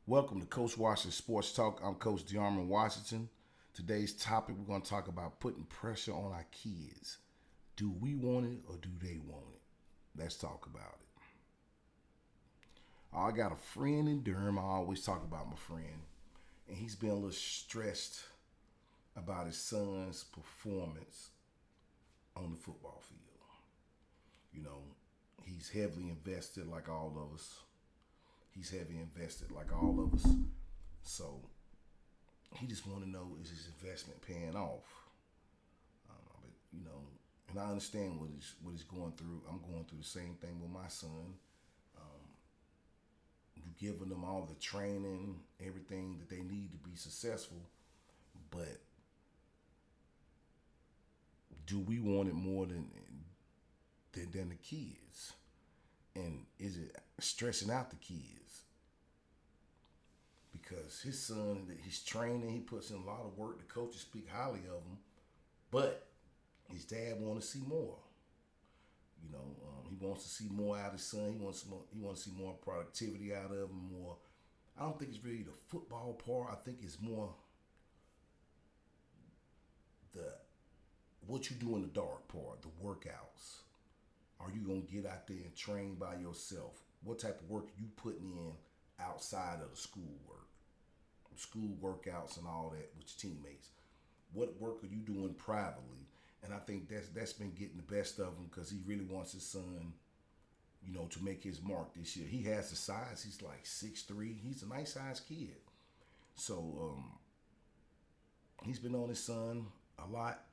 Welcome to Coach Washington Sports Talk. I'm Coach DeArmond Washington. Today's topic, we're going to talk about putting pressure on our kids. Do we want it or do they want it? Let's talk about it. I got a friend in Durham. I always talk about my friend, and he's been a little stressed about his son's performance on the football field. You know, he's heavily invested like all of us. He's heavily invested like all of us. So he just want to know, is his investment paying off? But and I understand what he's going through. I'm going through the same thing with my son. You giving them all the training, everything that they need to be successful, but do we want it more than the kids? And is it stressing out the kids? Because his son, that he's training, he puts in a lot of work. The coaches speak highly of him, but his dad want to see more. He wants to see more out of his son. He wants to see more productivity out of him. More. I don't think it's really the football part. I think it's more the what you do in the dark part, the workouts. Are you gonna get out there and train by yourself? What type of work you putting in outside of the school workouts and all that with your teammates? What work are you doing privately? And I think that's been getting the best of him because he really wants his son, to make his mark this year. He has the size. He's like 6'3". He's a nice sized kid. So he's been on his son a lot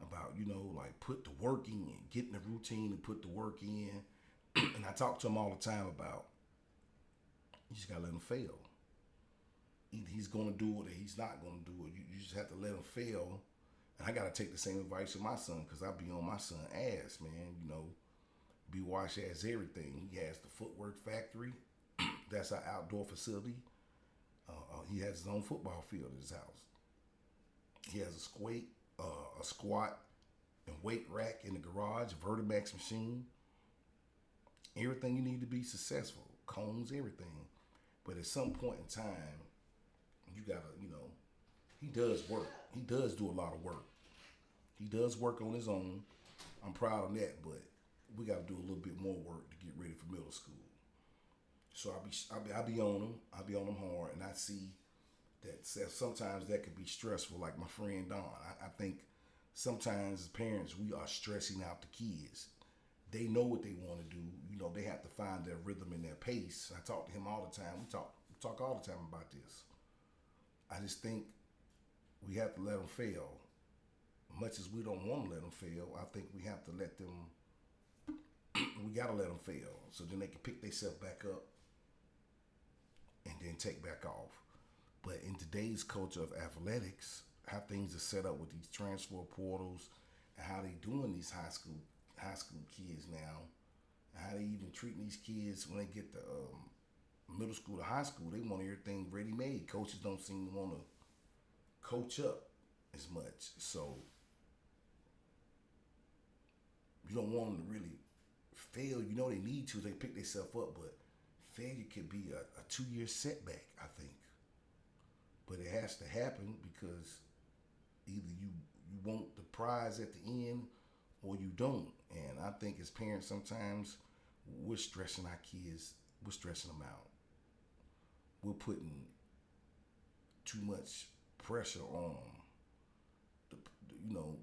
about, like put the work in, getting the routine and put the work in. And I talk to him all the time about you just gotta let him fail. Either he's gonna do it or he's not gonna do it. You just have to let him fail. And I gotta take the same advice from my son because I be on my son ass, man. B Wash has everything. He has the footwork factory. That's our outdoor facility. He has his own football field at his house. He has a squat and weight rack in the garage, a Vertimax machine, everything you need to be successful, cones, everything. But at some point in time, you gotta, he does work. He does do a lot of work. He does work on his own. I'm proud of that, but we got to do a little bit more work to get ready for middle school. So I be on him. I be on him hard, and I see that sometimes that could be stressful. Like my friend Don, I think sometimes as parents we are stressing out the kids. They know what they want to do. They have to find their rhythm and their pace. I talk to him all the time. We talk all the time about this. I just think we have to let them fail. Much as we don't want to let them fail, I think we have to let them. We gotta let them fail so then they can pick themselves back up and then take back off. But in today's culture of athletics, how things are set up with these transfer portals and how they doing these high school kids now, and how they even treating these kids when they get to middle school to high school, they want everything ready made. Coaches don't seem to want to coach up as much. So you don't want them to really fail. They need to. They pick themselves up, but failure could be a 2 year setback, I think. But it has to happen because either you want the prize at the end or you don't. And I think as parents sometimes we're stressing our kids. We're stressing them out. We're putting too much pressure on them.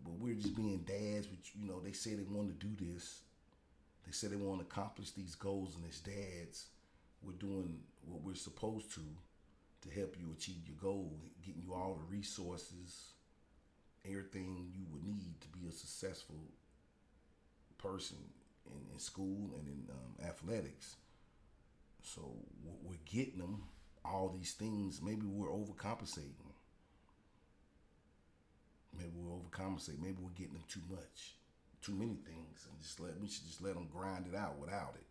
But we're just being dads. Which they say they want to do this. They say they want to accomplish these goals, and as dads, we're doing what we're supposed to help you achieve your goal, getting you all the resources, everything you would need to be a successful person in school and in athletics. So we're getting them all these things. Maybe we're overcompensating. Maybe we're overcompensating. Maybe we're getting them too much, too many things, and we should just let them grind it out without it,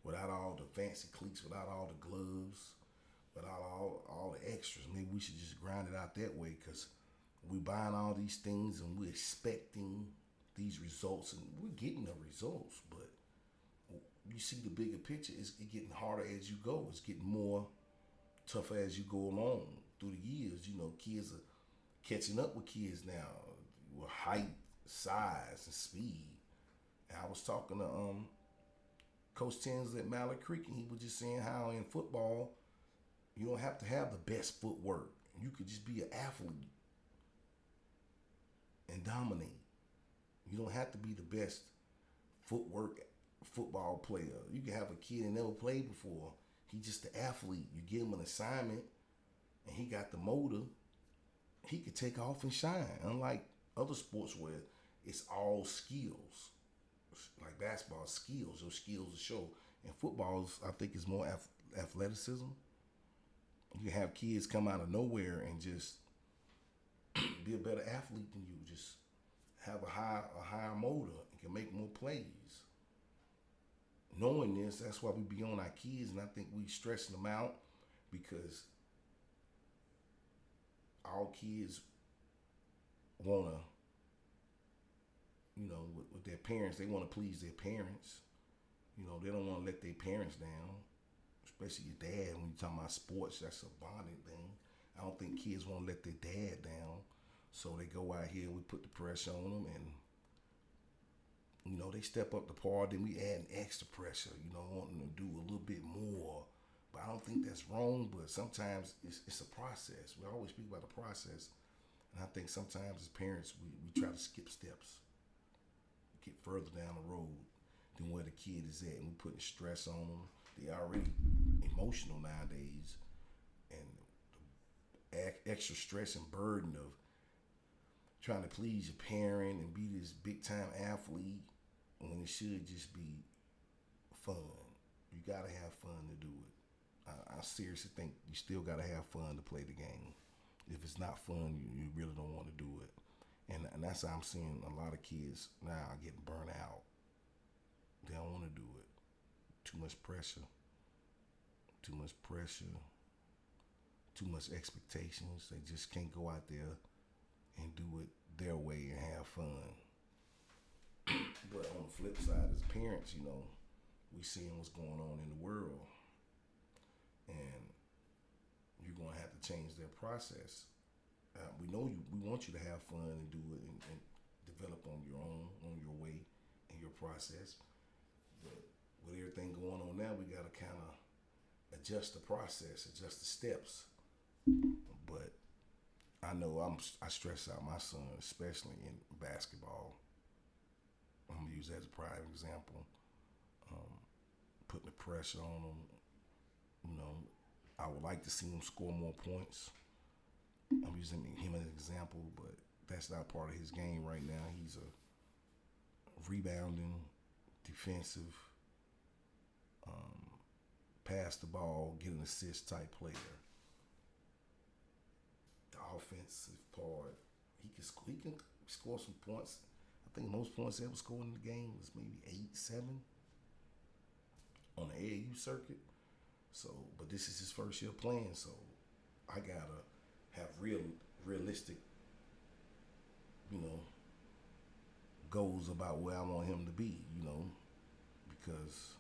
without all the fancy cleats, without all the gloves, without all the extras. Maybe we should just grind it out that way because we're buying all these things and we're expecting these results, and we're getting the results, but you see the bigger picture. It's getting harder as you go. It's getting more tougher as you go along through the years. Kids are catching up with kids now with height, size, and speed. And I was talking to Coach Tins at Mallard Creek, and he was just saying how in football you don't have to have the best footwork. You could just be an athlete and dominate. You don't have to be the best footwork football player. You can have a kid that never played before. He's just an athlete. You give him an assignment, and he got the motor. He could take off and shine. Unlike other sports where it's all skills, like basketball, skills. Those skills to show. And football, I think, is more athleticism. You can have kids come out of nowhere and just be a better athlete than you. Just have a higher motor and can make more plays. Knowing this, that's why we be on our kids, and I think we stressing them out because all kids wanna, with their parents, they want to please their parents. They don't want to let their parents down, especially your dad. When you talking about sports, that's a bonding thing. I don't think kids want to let their dad down, so they go out here. We put the pressure on them, and they step up the par. Then we add extra pressure. Wanting to do a little bit more. But I don't think that's wrong. But sometimes it's a process. We always speak about the process, and I think sometimes as parents we try to skip steps, get further down the road than where the kid is at, and we putting stress on them. They already emotional nowadays, and the extra stress and burden of trying to please your parent and be this big time athlete when it should just be fun. You gotta have fun to do it. I seriously think you still gotta have fun to play the game. If it's not fun, you really don't want to do it. And that's how I'm seeing a lot of kids now getting burnt out. They don't want to do it. Too much pressure. Too much pressure. Too much expectations. They just can't go out there and do it their way and have fun. But on the flip side, as parents, we seeing what's going on in the world, and you're gonna have to change their process. We know you. We want you to have fun and do it and develop on your own, on your way, in your process. But with everything going on now, we gotta kind of adjust the process, adjust the steps. But I know I stress out my son, especially in basketball. I'm gonna use that as a prime example. Putting the pressure on him. I would like to see him score more points. I'm using him as an example, but that's not part of his game right now. He's a rebounding, defensive, pass the ball, get an assist type player. The offensive part, he can score some points. I think most points ever scored in the game was maybe 8-7 on the AAU circuit. So, but this is his first year playing, so I gotta have realistic, goals about where I want him to be, because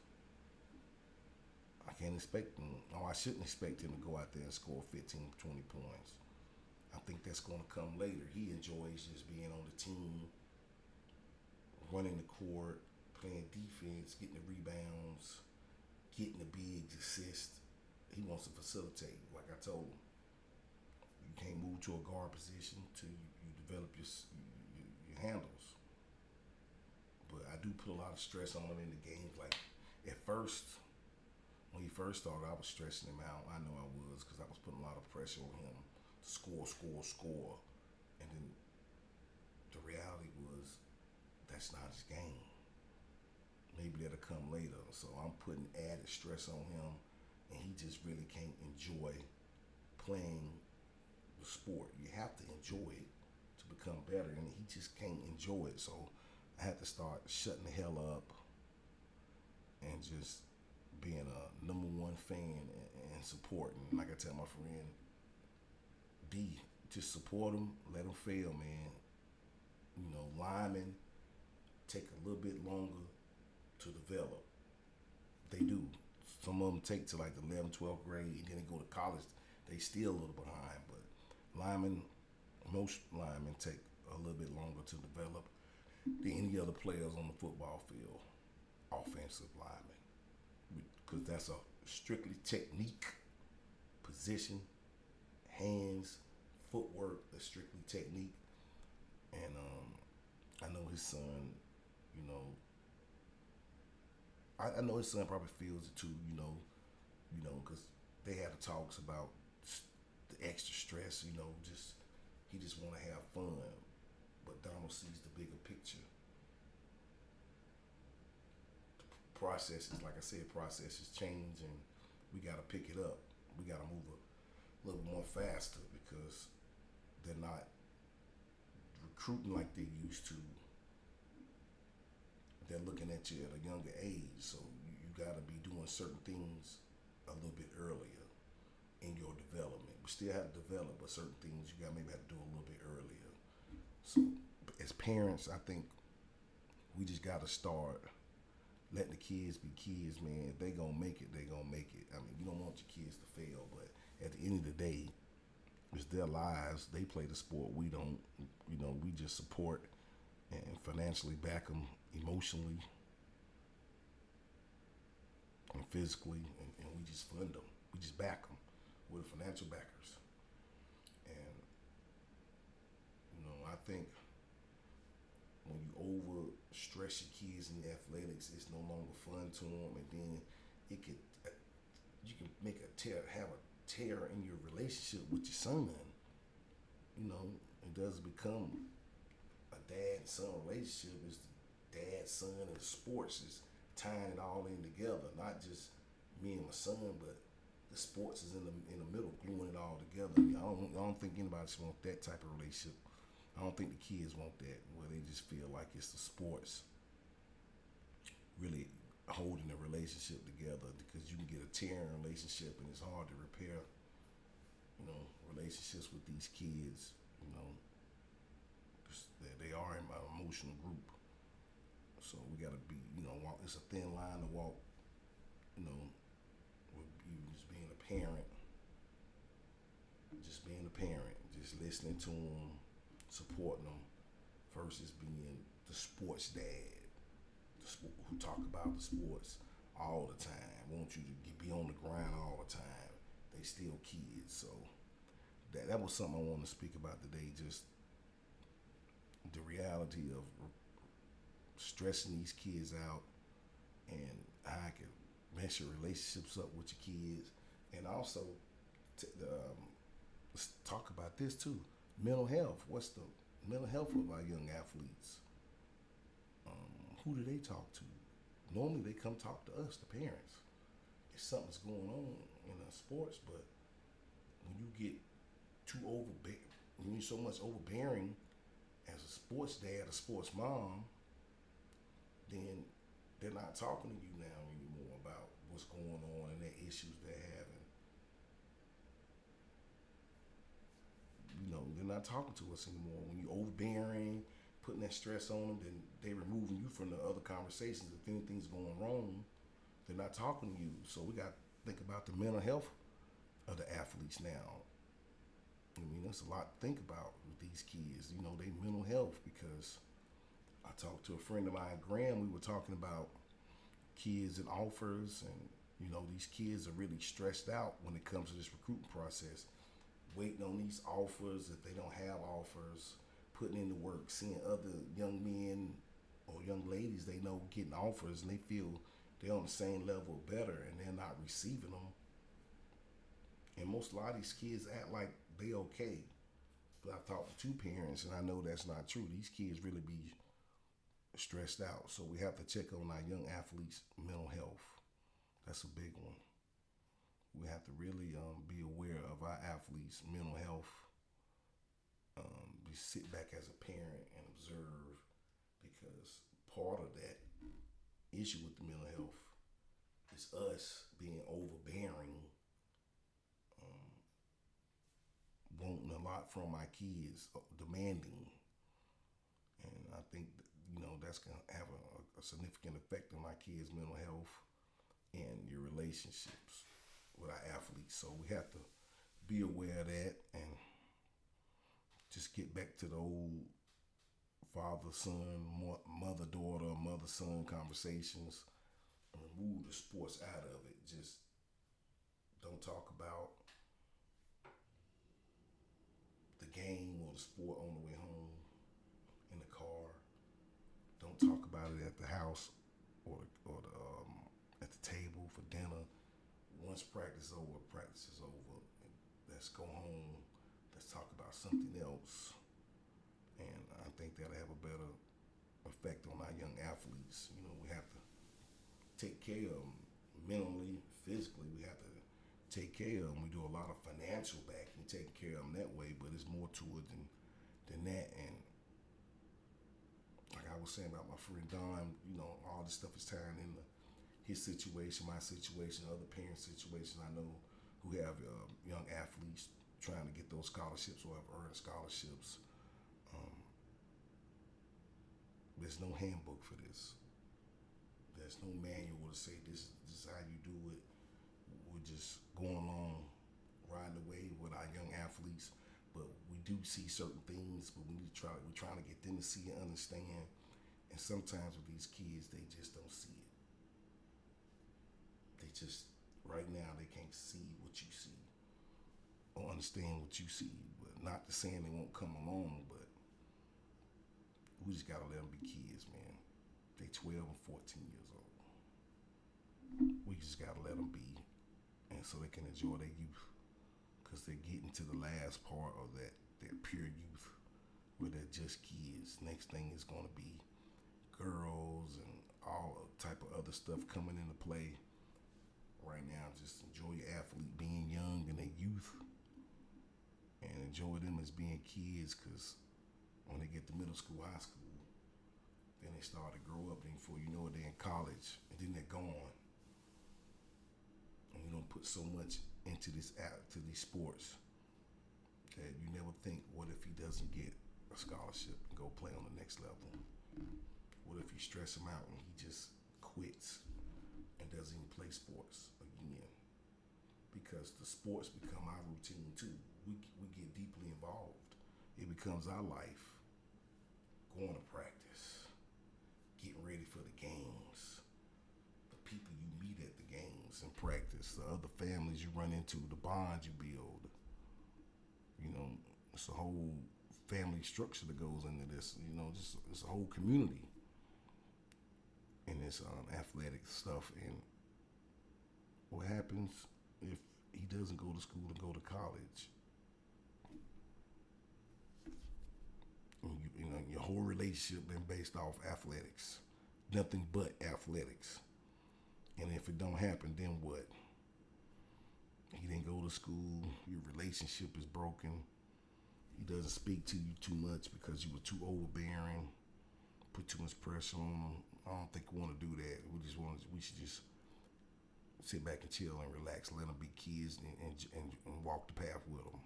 I can't expect him, or I shouldn't expect him to go out there and score 15, 20 points. I think that's going to come later. He enjoys just being on the team, running the court, playing defense, getting the rebounds, getting the big assist. He wants to facilitate. Like I told him, you can't move to a guard position till you develop your handles. But I do put a lot of stress on him in the games. Like at first, when he first started, I was stressing him out. I know I was, because I was putting a lot of pressure on him to score. And then the reality was that's not his game. Maybe that'll come later. So I'm putting added stress on him, and he just really can't enjoy playing the sport. You have to enjoy it to become better, and he just can't enjoy it. So I had to start shutting the hell up and just being a number one fan and supporting. Like I tell my friend D, just support him, let him fail, man. Linemen take a little bit longer to develop. They do. Some of them take to like the 11th, 12th grade, and then they go to college. They still a little behind, but linemen, most linemen take a little bit longer to develop than any other players on the football field. Offensive linemen, because that's a strictly technique, position, hands, footwork. That's strictly technique, and I know his son. You know, I know his son probably feels it too. Because they had the talks about the extra stress. Just he just want to have fun, but Donald sees the bigger picture. Processes, like I said, processes change, and we got to pick it up. We got to move a little more faster because they're not recruiting like they used to. They're looking at you at a younger age, so you got to be doing certain things a little bit earlier in your development. We still have to develop, but certain things you got maybe have to do a little bit earlier. So, as parents, I think we just got to start letting the kids be kids, man. If they gonna make it, they gonna make it. I mean, you don't want your kids to fail, but at the end of the day, it's their lives. They play the sport. We don't. We just support and financially back them emotionally and physically, and we just fund them. We just back them. We're the financial backers. And I think when you over stress your kids in athletics, it's no longer fun to them, and then it could you can make have a tear in your relationship with your son. It does become a dad son relationship. It's the dad son and the sports is tying it all in together, not just me and my son, but the sports is in the middle, gluing it all together. I don't think anybody just want that type of relationship. I don't think the kids want that, where they just feel like it's the sports really holding the relationship together, because you can get a tearing relationship and it's hard to repair, relationships with these kids, because they are in my emotional group. So we got to be, walk. It's a thin line to walk, with you just being a parent, just listening to them, supporting them, versus being the sports dad, who talk about the sports all the time, want you to be on the grind all the time. They still kids, so that was something I wanted to speak about today. Just the reality of stressing these kids out, and how I can mess your relationships up with your kids, and also let's talk about this too. Mental health. What's the mental health of our young athletes? Who do they talk to? Normally they come talk to us, the parents, if something's going on in the sports. But when you get too overbearing, when you're so much overbearing as a sports dad, a sports mom, then they're not talking to you now anymore about what's going on and the issues they're having. They're not talking to us anymore. When you're overbearing, putting that stress on them, then they removing you from the other conversations. If anything's going wrong, they're not talking to you. So we got to think about the mental health of the athletes now. That's a lot to think about with these kids. They mental health, because I talked to a friend of mine, Graham. We were talking about kids and offers, and these kids are really stressed out when it comes to this recruiting process, waiting on these offers. If they don't have offers, putting in the work, seeing other young men or young ladies they know getting offers, and they feel they're on the same level or better, and they're not receiving them. And a lot of these kids act like they okay. But I've talked to two parents, and I know that's not true. These kids really be stressed out. So we have to check on our young athletes' mental health. That's a big one. We have to really be aware of our athletes' mental health. We sit back as a parent and observe, because part of that issue with the mental health is us being overbearing, wanting a lot from our kids, demanding. And I think that's going to have a significant effect on our kids' mental health. in your relationships with our athletes. So we have to be aware of that and just get back to the old father son, mother daughter, mother son conversations and remove the sports out of it. Just don't talk about the game or the sport on the way home in the car. Don't talk about it at the house or at the table for dinner. Once practice is over, practice is over. Let's go home. Let's talk about something else. And I think that'll have a better effect on our young athletes. You know, we have to take care of them mentally, physically. We have to take care of them. We do a lot of financial backing, taking care of them that way, but it's more to it than that. And like I was saying about my friend Don, you know, all this stuff is tying into his situation, my situation, other parents' situations I know who have young athletes trying to get those scholarships or have earned scholarships. Um, there's no handbook for this. There's no manual to say this is how you do it. We're just going along, riding the wave with our young athletes, but we do see certain things, but we need to try. We're trying to get them to see and understand. And sometimes with these kids, they just don't see it. They just right now they can't see what you see or understand what you see. But not to saying they won't come along, but we just gotta let them be kids, man. They 12 and 14 years old. We just gotta let them be, and so they can enjoy their youth, because they're getting to the last part of that pure youth, where they're just kids. Next thing is gonna be girls and all type of other stuff coming into play. Right now, just enjoy your athlete being young in their youth, and enjoy them as being kids, because when they get to middle school, high school, then they start to grow up. Then before you know it, they're in college, and then they're gone. And you don't put so much into to these sports that you never think, what if he doesn't get a scholarship and go play on the next level? What if you stress him out and he just quits and doesn't even play sports again? Because the sports become our routine too. We get deeply involved. It becomes our life. Going to practice, getting ready for the games, the people you meet at the games and practice, the other families you run into, the bonds you build. You know, it's a whole family structure that goes into this. You know, just it's a whole community in this athletic stuff. And what happens if he doesn't go to school and go to college? You know, your whole relationship been based off athletics, nothing but athletics. And if it don't happen, then what? He didn't go to school. Your relationship is broken. He doesn't speak to you too much because you were too overbearing. Put too much pressure on him. I don't think we want to do that. We should just sit back and chill and relax. Let them be kids and walk the path with them.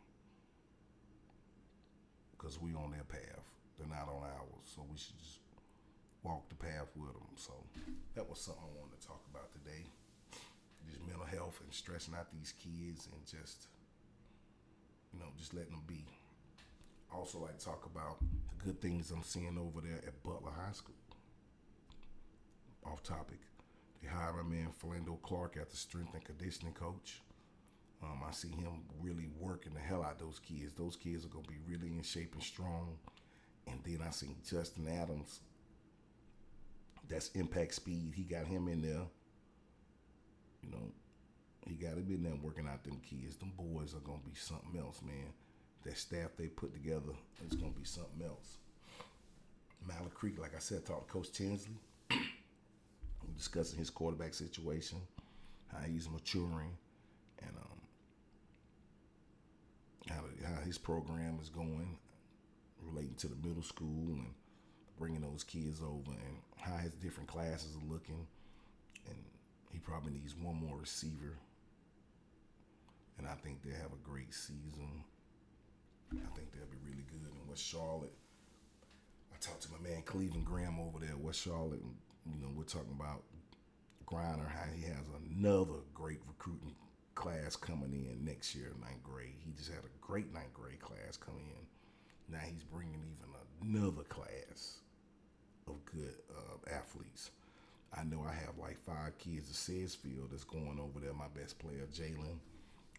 Because we on their path. They're not on ours. So we should just walk the path with them. So that was something I wanted to talk about today. Just mental health and stressing out these kids and just, you know, just letting them be. I also like to talk about the good things I'm seeing over there at Butler High School. Off topic. They hired my man Philando Clark as the strength and conditioning coach. I see him really working the hell out of those kids. Those kids are going to be really in shape and strong. And then I see Justin Adams. That's impact speed. He got him in there. You know, he got him in there working out them kids. Them boys are going to be something else, man. That staff they put together is going to be something else. Mallard Creek, like I said, talked to Coach Tinsley. We're discussing his quarterback situation, how he's maturing, and how his program is going, relating to the middle school and bringing those kids over, and how his different classes are looking. And he probably needs one more receiver. And I think they'll have a great season. I think they'll be really good. In West Charlotte, I talked to my man Cleveland Graham over there at West Charlotte, and, you know, we're talking about Griner, how he has another great recruiting class coming in next year, ninth grade. He just had a great ninth grade class come in. Now he's bringing even another class of good athletes. I know I have like 5 kids at Sedgefield that's going over there. My best player, Jalen.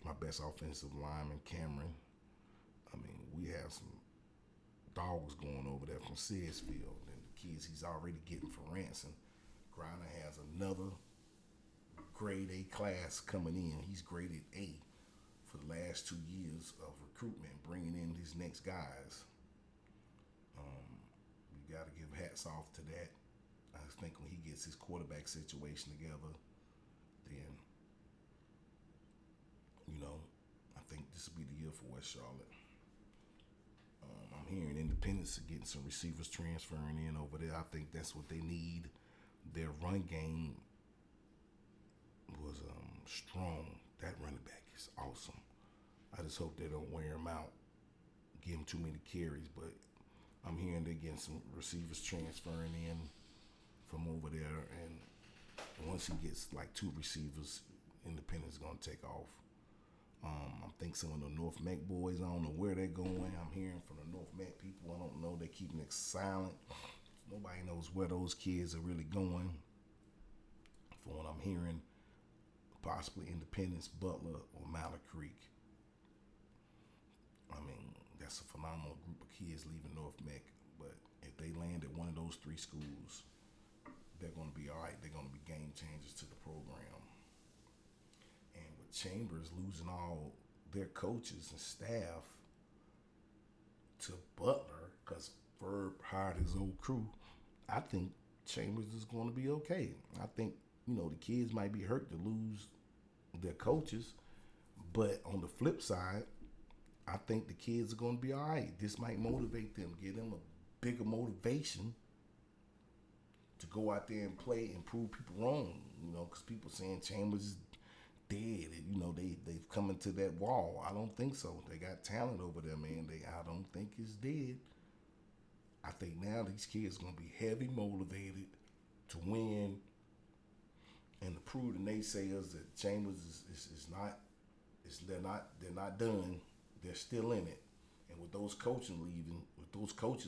My best offensive lineman, Cameron. I mean, we have some dogs going over there from Sedgefield. And the kids he's already getting for Ransom. Griner has another grade A class coming in. He's graded A for the last 2 years of recruitment, bringing in these next guys. You got to give hats off to that. I think when he gets his quarterback situation together, then, I think this will be the year for West Charlotte. I'm hearing Independence are getting some receivers transferring in over there. I think that's what they need. Their run game was strong. That running back is awesome. I just hope they don't wear him out, give him too many carries. But I'm hearing they're getting some receivers transferring in from over there. And once he gets like 2 receivers, Independence is going to take off. I think some of the North Mac boys, I don't know where they're going. I'm hearing from the North Mac people, I don't know. They're keeping it silent. Nobody knows where those kids are really going. From what I'm hearing, possibly Independence, Butler, or Mallard Creek. I mean, that's a phenomenal group of kids leaving North Mac. But if they land at one of those 3 schools, they're going to be all right. They're going to be game changers to the program. And with Chambers losing all their coaches and staff to Butler, because Verb hired his old crew, I think Chambers is going to be okay. I think, the kids might be hurt to lose their coaches, but on the flip side, I think the kids are going to be all right. This might motivate them, give them a bigger motivation to go out there and play and prove people wrong, because people saying Chambers is dead. They've come into that wall. I don't think so. They got talent over there, man. I don't think it's dead. I think now these kids are gonna be heavy motivated to win and to prove the naysayers that Chambers is not. They're not done. They're still in it. And with those coaches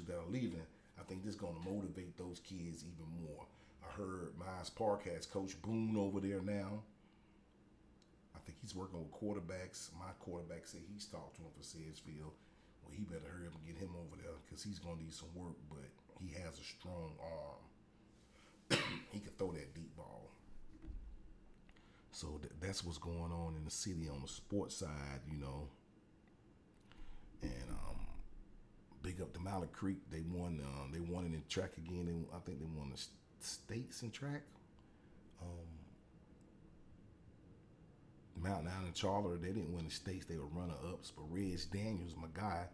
that are leaving, I think this is gonna motivate those kids even more. I heard Miles Park has Coach Boone over there now. I think he's working with quarterbacks. My quarterback said he's talked to him for Sedgefield. Well, he better hurry up and get him over there because he's going to need some work, but he has a strong arm. He can throw that deep ball. So that's what's going on in the city on the sports side, And big up to Mallard Creek. They won. They won it in track again. I think they won the states in track. Mountain Island Charter, they didn't win the states. They were runner-ups. But Reg Daniels, my guy,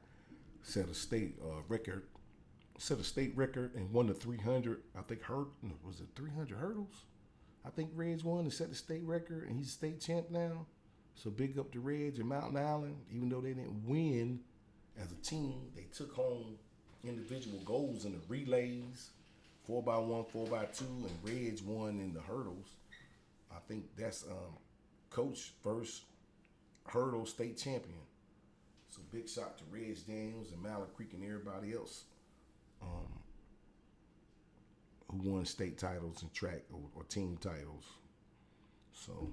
set a state record. Set a state record and won the 300. I think was it 300 hurdles? I think Reg won and set the state record, and he's state champ now. So big up to Reg and Mountain Island. Even though they didn't win as a team, they took home individual goals in the relays, 4x1, 4x2, and Reg won in the hurdles. I think that's Coach first hurdle state champion. So big shout to Reg Daniels and Mallard Creek and everybody else who won state titles in track or team titles. So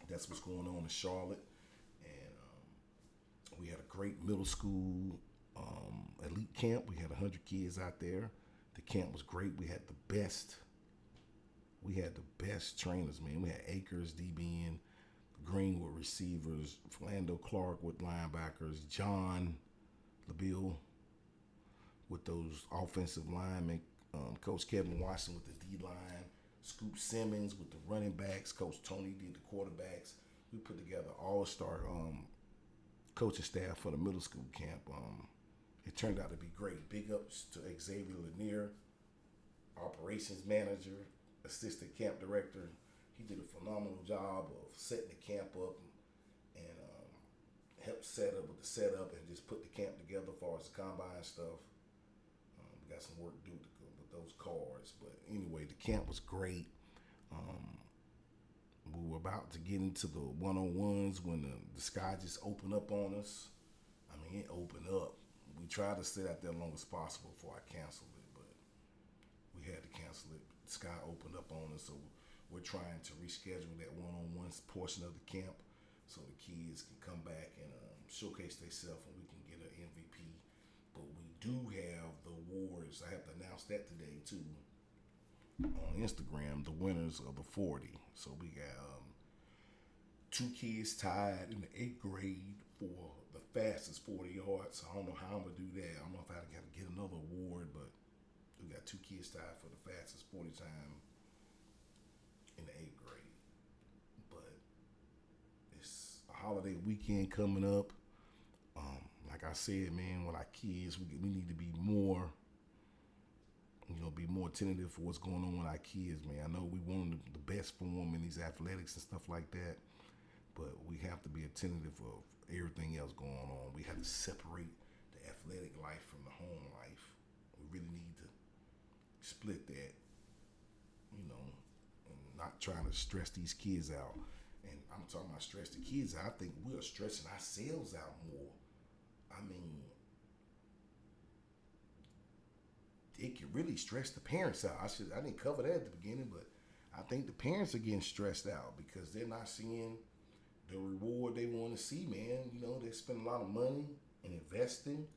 that's what's going on in Charlotte. And we had a great middle school elite camp. We had 100 kids out there. The camp was great. We had the best trainers, man. We had Akers, DBN, Greenwood receivers, Flando Clark with linebackers, John LaBille with those offensive linemen, Coach Kevin Watson with the D-line, Scoop Simmons with the running backs, Coach Tony did the quarterbacks. We put together all-star coaching staff for the middle school camp. It turned out to be great. Big ups to Xavier Lanier, operations manager, assistant camp director. He did a phenomenal job of setting the camp up and helped set up with the setup and just put the camp together as far as the combine stuff. We got some work to do with those cards. But anyway, the camp was great. Um, we were about to get into the one on ones when the sky just opened up on us. I mean, it opened up. We tried to stay out there as long as possible before I canceled it, but we had to cancel it. The sky opened up on us, so we're trying to reschedule that one on one portion of the camp so the kids can come back and showcase themselves and we can get an MVP. But we do have the awards. I have to announce that today too on Instagram. The winners of the 40. So we got two kids tied in the 8th grade for the fastest 40 yards. I don't know how I'm gonna do that. I don't know if I got to get another award, but we got two kids tied for the fastest 40 time in the 8th grade. But it's a holiday weekend coming up. Like I said, man, with our kids, we need to be more, be more attentive for what's going on with our kids, man. I know we want the best for them in these athletics and stuff like that, but we have to be attentive of everything else going on. We have to separate the athletic life from the home life. We really need to split that, and not trying to stress these kids out. And I'm talking about stress the kids out. I think we're stressing ourselves out more. I mean, it can really stress the parents out. I didn't cover that at the beginning, but I think the parents are getting stressed out because they're not seeing the reward they want to see, man. They spend a lot of money and investing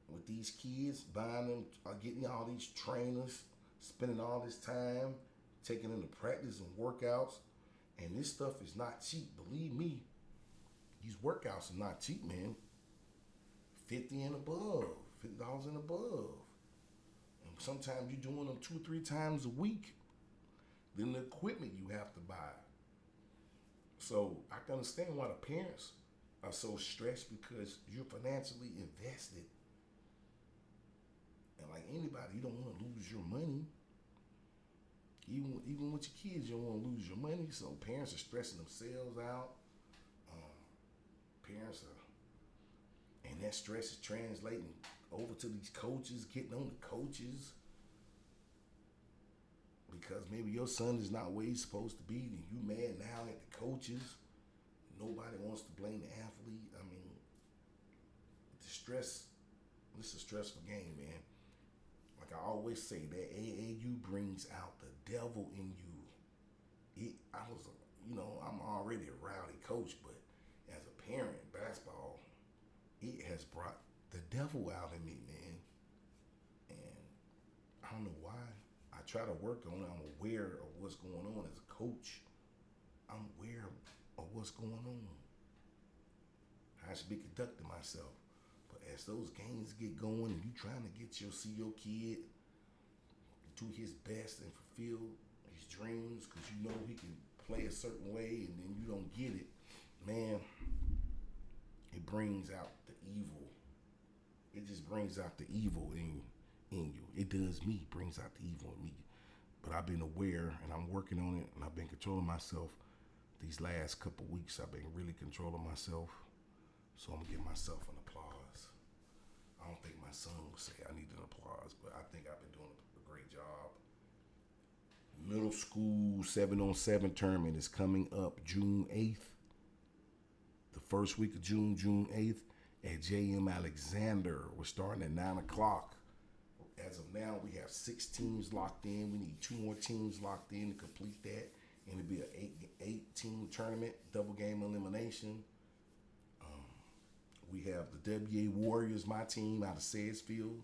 with these kids, buying them, getting all these trainers, spending all this time, taking them to practice and workouts. And this stuff is not cheap. Believe me, these workouts are not cheap, man. $50 and above, $50 and above. And sometimes you're doing them 2 or 3 times a week. Then the equipment you have to buy. So I can understand why the parents are so stressed because you're financially invested. And like anybody, you don't want to lose your money. Even with your kids, you don't want to lose your money. So parents are stressing themselves out. Parents are, and that stress is translating over to these coaches, getting on the coaches. Because maybe your son is not where he's supposed to be, and you mad now at the coaches. Nobody wants to blame the athlete. I mean, the stress, this is a stressful game, man. Like I always say, that AAU brings out the devil in you. I'm already a rowdy coach, but as a parent in basketball, it has brought the devil out in me, man. And I don't know why. I try to work on it. I'm aware of what's going on as a coach. I'm aware of what's going on. How I should be conducting myself. But as those games get going and you trying to see your kid do his best and fulfill his dreams because you know he can play a certain way and then you don't get it, man, it brings out the evil. It just brings out the evil in you. It does me, brings out the evil in me. But I've been aware and I'm working on it and I've been controlling myself. These last couple weeks I've been really controlling myself. So I'm gonna give myself an applause. I don't think my son would say I need an applause, but I think I've been doing a great job. Middle school 7-on-7 tournament is coming up June 8th. The first week of June 8th at J.M. Alexander. We're starting at 9 o'clock. As of now, we have 6 teams locked in. We need 2 more teams locked in to complete that. And it'll be an 8-team tournament, double game elimination. We have the WA Warriors, my team, out of Sayersfield.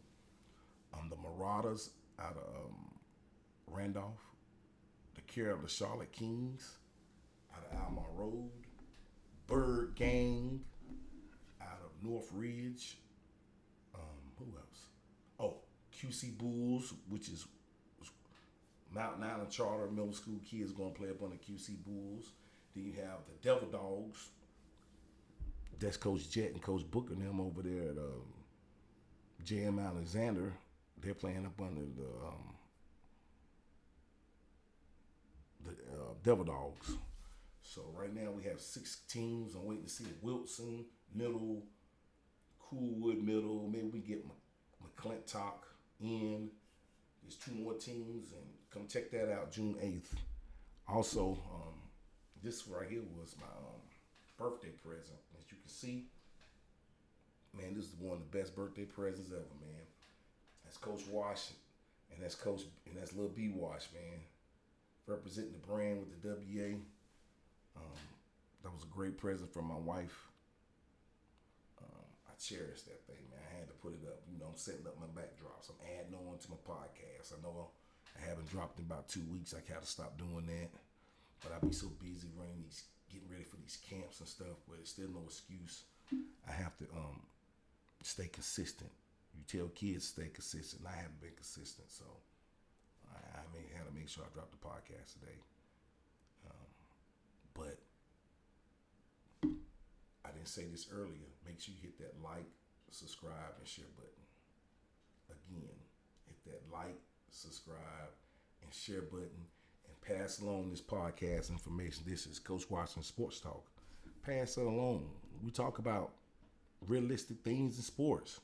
The Marauders out of Randolph. The care of the Charlotte Kings out of Almar Road. Bird Gang out of North Ridge. Who else? Oh, QC Bulls, which is Mountain Island Charter Middle School kids going to play up on the QC Bulls. Then you have the Devil Dogs. That's Coach Jet and Coach Booker and them over there at J.M. Alexander. They're playing up under the Devil Dogs. So right now we have 6 teams. I'm waiting to see Wilson Middle, Coolwood Middle. Maybe we get McClintock in. There's 2 more teams, and come check that out June 8th. Also, this right here was my birthday present. As you can see, man, this is one of the best birthday presents ever, man. That's Coach Wash, and that's Lil B Wash, man, representing the brand with the WA. That was a great present from my wife. I cherish that thing, man. I had to put it up. You know, I'm setting up my backdrops. I'm adding on to my podcast. I know I haven't dropped in about 2 weeks. I gotta stop doing that. But I be so busy getting ready for these camps and stuff. But it's still no excuse. I have to stay consistent. You tell kids stay consistent. I haven't been consistent, so had to make sure I dropped the podcast today. But I didn't say this earlier. Make sure you hit that like, subscribe, and share button. Again, hit that like, subscribe, and share button, and pass along this podcast information. This is Coach Watson Sports Talk. Pass it along. We talk about realistic things in sports.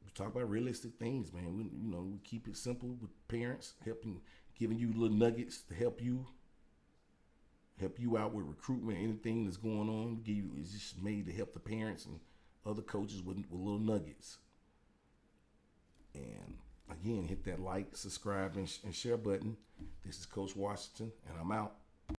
We talk about realistic things, man. We keep it simple with parents, giving you little nuggets to help you out with recruitment, anything that's going on. It's just made to help the parents and other coaches with little nuggets. And again, hit that like, subscribe, and share button. This is Coach Washington, and I'm out.